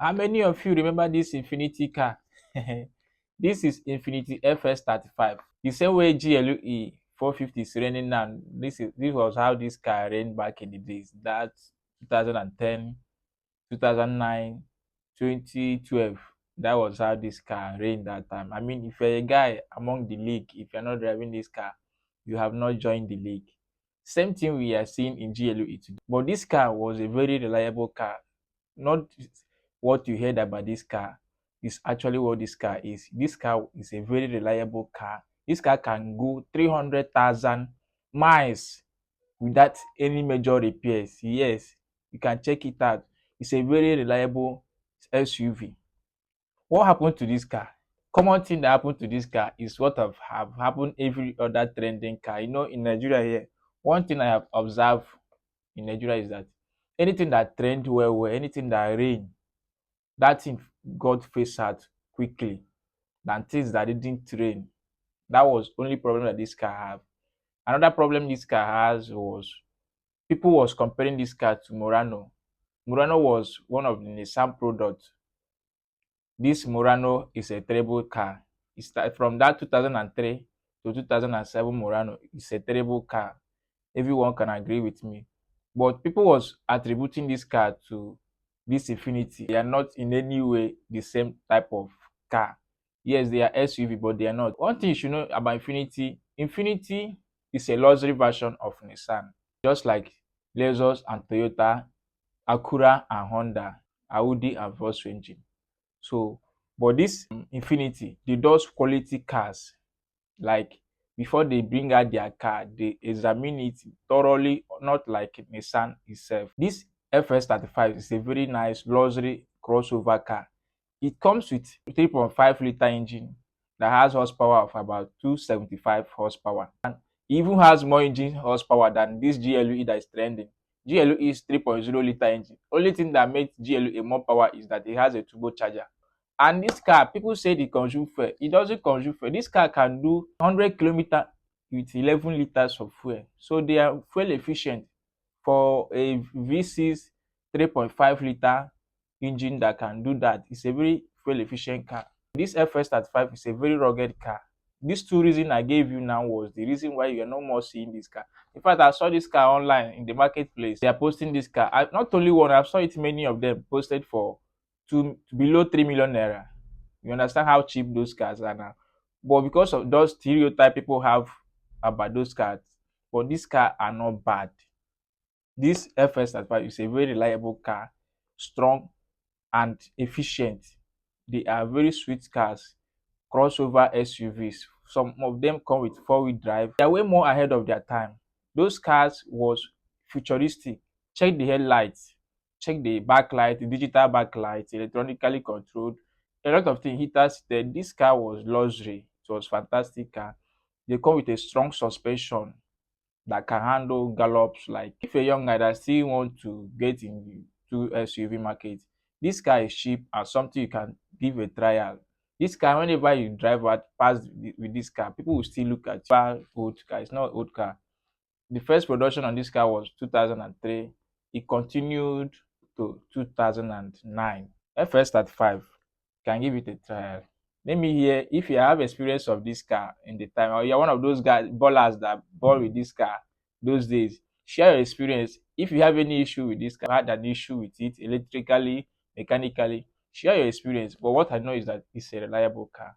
How many of you remember this Infinity car? This is Infinity FS35. The same way GLE 450 is raining now. This was how this car ran back in the days. That 2010, 2009, 2012. That was how this car ran that time. I mean, if you're a guy among the league, if you're not driving this car, you have not joined the league. Same thing we are seeing in GLE today. But this car was a very reliable car. Not what you heard about this car is actually what this car is. This car is a very reliable car. This car can go 300,000 miles without any major repairs. Yes, you can check it out. It's a very reliable SUV. What happened to this car? Common thing that happened to this car is what have happened every other trending car. In Nigeria here, one thing I have observed in Nigeria is that anything that trend well, anything that rain, that thing got phased out quickly than things that didn't rain. That was only problem that this car have. Another problem this car has was people was comparing this car to Murano. Murano was one of the Nissan products. This Murano is a terrible car. From that 2003 to 2007 Murano, it's a terrible car. Everyone can agree with me. But people was attributing this car to this Infinity. They are not in any way the same type of car. Yes, they are SUV, but they are not. One thing you should know about Infinity, Infinity is a luxury version of Nissan, just like Lexus and Toyota, Acura and Honda, Audi and Volkswagen. So, but this Infinity, they does quality cars. Like before they bring out their car, they examine it thoroughly, not like Nissan itself. This FS35 is a very nice luxury crossover car. It comes with 3.5-liter engine that has horsepower of about 275 horsepower. And it even has more engine horsepower than this GLE that is trending. GLE is 3.0-liter engine. Only thing that makes GLE more power is that it has a turbocharger. And this car, people say it consume fuel. It doesn't consume fuel. This car can do 100 kilometers with 11 liters of fuel. So they are fuel efficient for a V6 3.5-liter engine that can do that. It's a very fuel efficient car. This FS35 is a very rugged car. These two reasons I gave you now was the reason why you are no more seeing this car. In fact, I saw this car online in the marketplace. They are posting this car. Not only one, I saw it many of them posted for below 3 million naira. You understand how cheap those cars are now. But because of those stereotype people have about those cars, but these cars are not bad. This FS35 is a very reliable car, strong and efficient. They are very sweet cars, crossover SUVs. Some of them come with four-wheel drive. They are way more ahead of their time. Those cars was futuristic. Check the headlights, check the backlight, the digital backlight, electronically controlled. A lot of things heaters there. This car was luxury. It was fantastic car. They come with a strong suspension that can handle gallops. Like if a young guy that still want to get into SUV market, this car is cheap and something you can give a trial. This car, whenever you drive out past with this car, people will still look at you. Old car, it's not old car. The first production on this car was 2003. It continued to 2009. FS35 can give it a trial. Let me hear if you have experience of this car in the time, or you're one of those guys ballers that ball with this car those days. Share your experience. If you have any issue with this car, had an issue with it electrically, mechanically, share your experience. But what I know is that it's a reliable car.